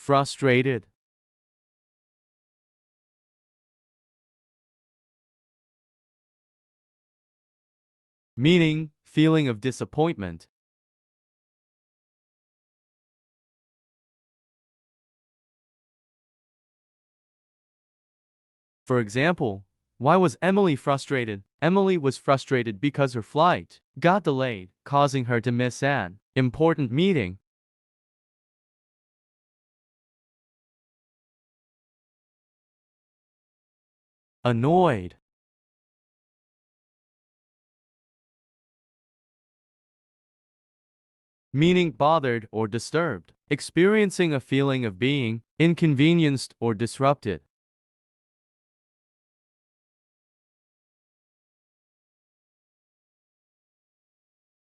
frustrated. Meaning, feeling of disappointment. For example, why was Emily frustrated? Emily was frustrated because her flight got delayed, causing her to miss an important meeting. Annoyed. Meaning bothered or disturbed, experiencing a feeling of being inconvenienced or disrupted.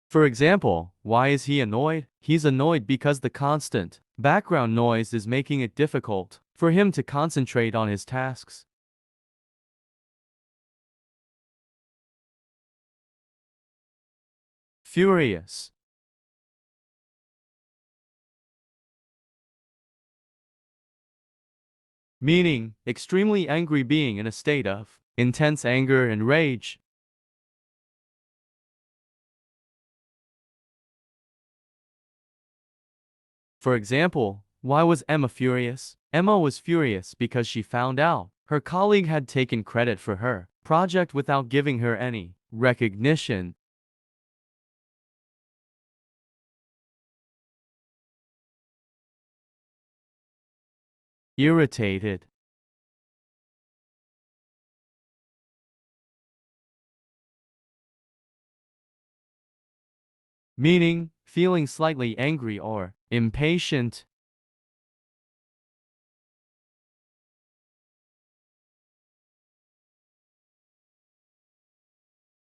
For example, why is he annoyed? He's annoyed because the constant background noise is making it difficult for him to concentrate on his tasks. Furious. Meaning, extremely angry, being in a state of intense anger and rage. For example, why was Emma furious? Emma was furious because she found out her colleague had taken credit for her project without giving her any recognition. Irritated. Meaning, feeling slightly angry or impatient.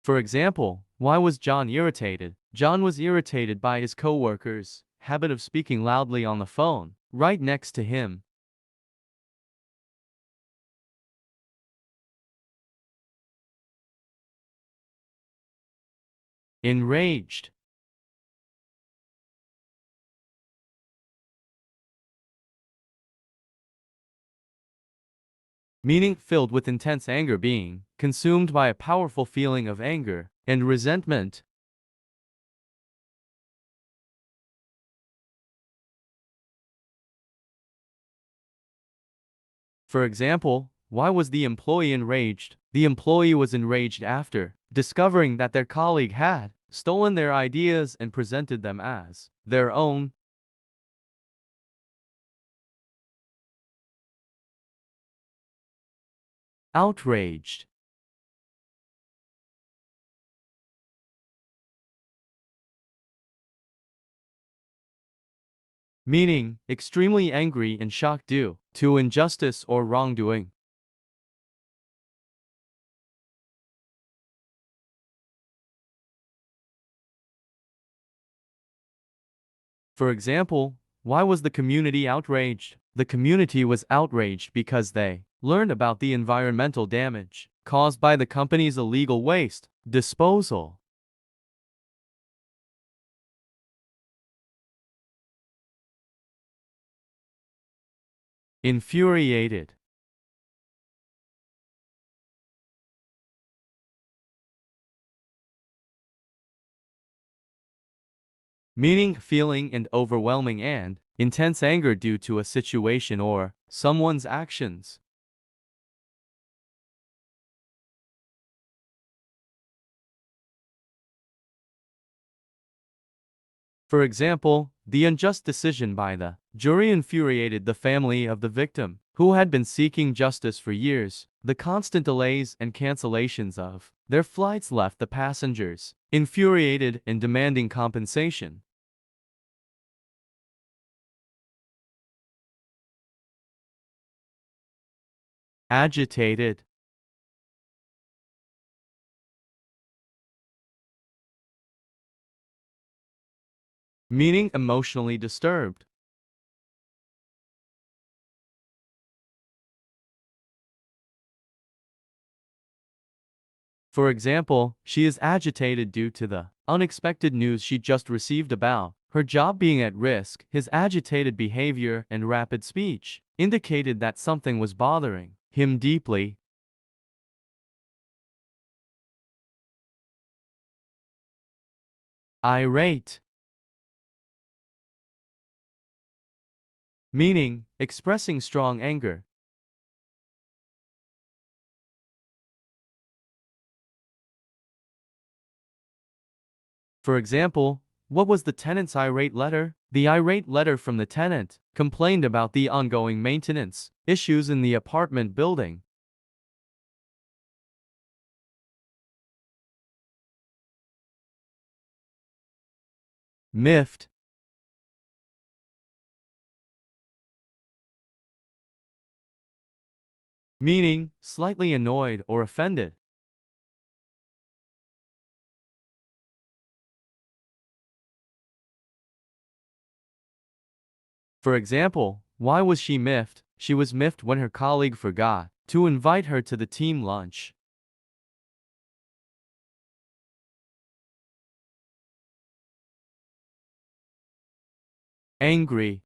For example, why was John irritated? John was irritated by his coworker's habit of speaking loudly on the phone right next to him. Enraged. Meaning, filled with intense anger, being consumed by a powerful feeling of anger and resentment. For example, why was the employee enraged? The employee was enraged after discovering that their colleague had stolen their ideas and presented them as their own. Outraged. Meaning, extremely angry and shocked due to injustice or wrongdoing. For example, why was the community outraged? The community was outraged because they learned about the environmental damage caused by the company's illegal waste disposal. Infuriated. Meaning, feeling and overwhelming and intense anger due to a situation or someone's actions. For example, the unjust decision by the jury infuriated the family of the victim, who had been seeking justice for years. The constant delays and cancellations of their flights left the passengers infuriated and demanding compensation. Agitated. Meaning, emotionally disturbed. For example, she is agitated due to the unexpected news she just received about her job being at risk, his agitated behavior and rapid speech indicated that something was bothering him deeply. Irate, meaning expressing strong anger. For example, what was the tenant's irate letter? The irate letter from the tenant complained about the ongoing maintenance issues in the apartment building. Miffed, meaning slightly annoyed or offended. For example, why was she miffed? She was miffed when her colleague forgot to invite her to the team lunch. Angry,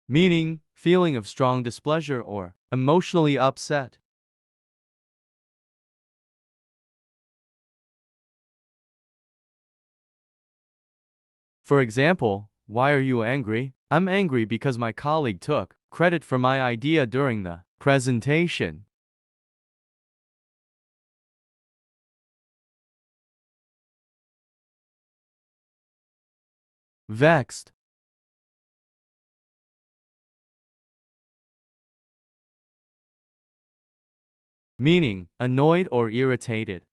meaning feeling of strong displeasure or emotionally upset. For example, why are you angry? I'm angry because my colleague took credit for my idea during the presentation. Vexed, meaning annoyed or irritated.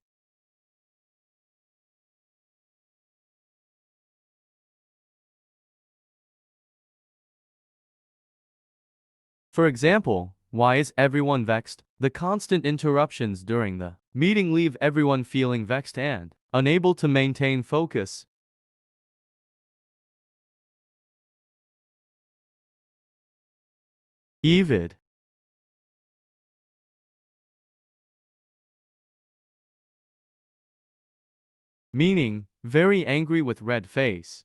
For example, why is everyone vexed? The constant interruptions during the meeting leave everyone feeling vexed and unable to maintain focus. Evid, meaning very angry with red face.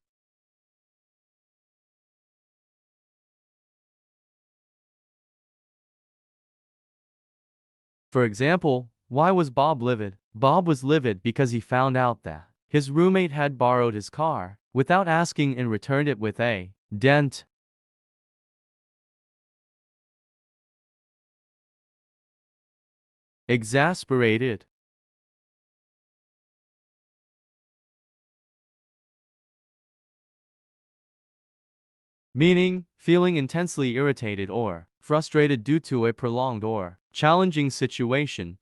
For example, why was Bob livid? Bob was livid because he found out that his roommate had borrowed his car without asking and returned it with a dent. Exasperated, meaning feeling intensely irritated or frustrated due to a prolonged or challenging situation.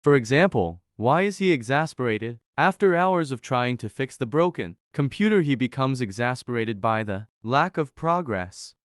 For example, why is he exasperated? After hours of trying to fix the broken computer, he becomes exasperated by the lack of progress.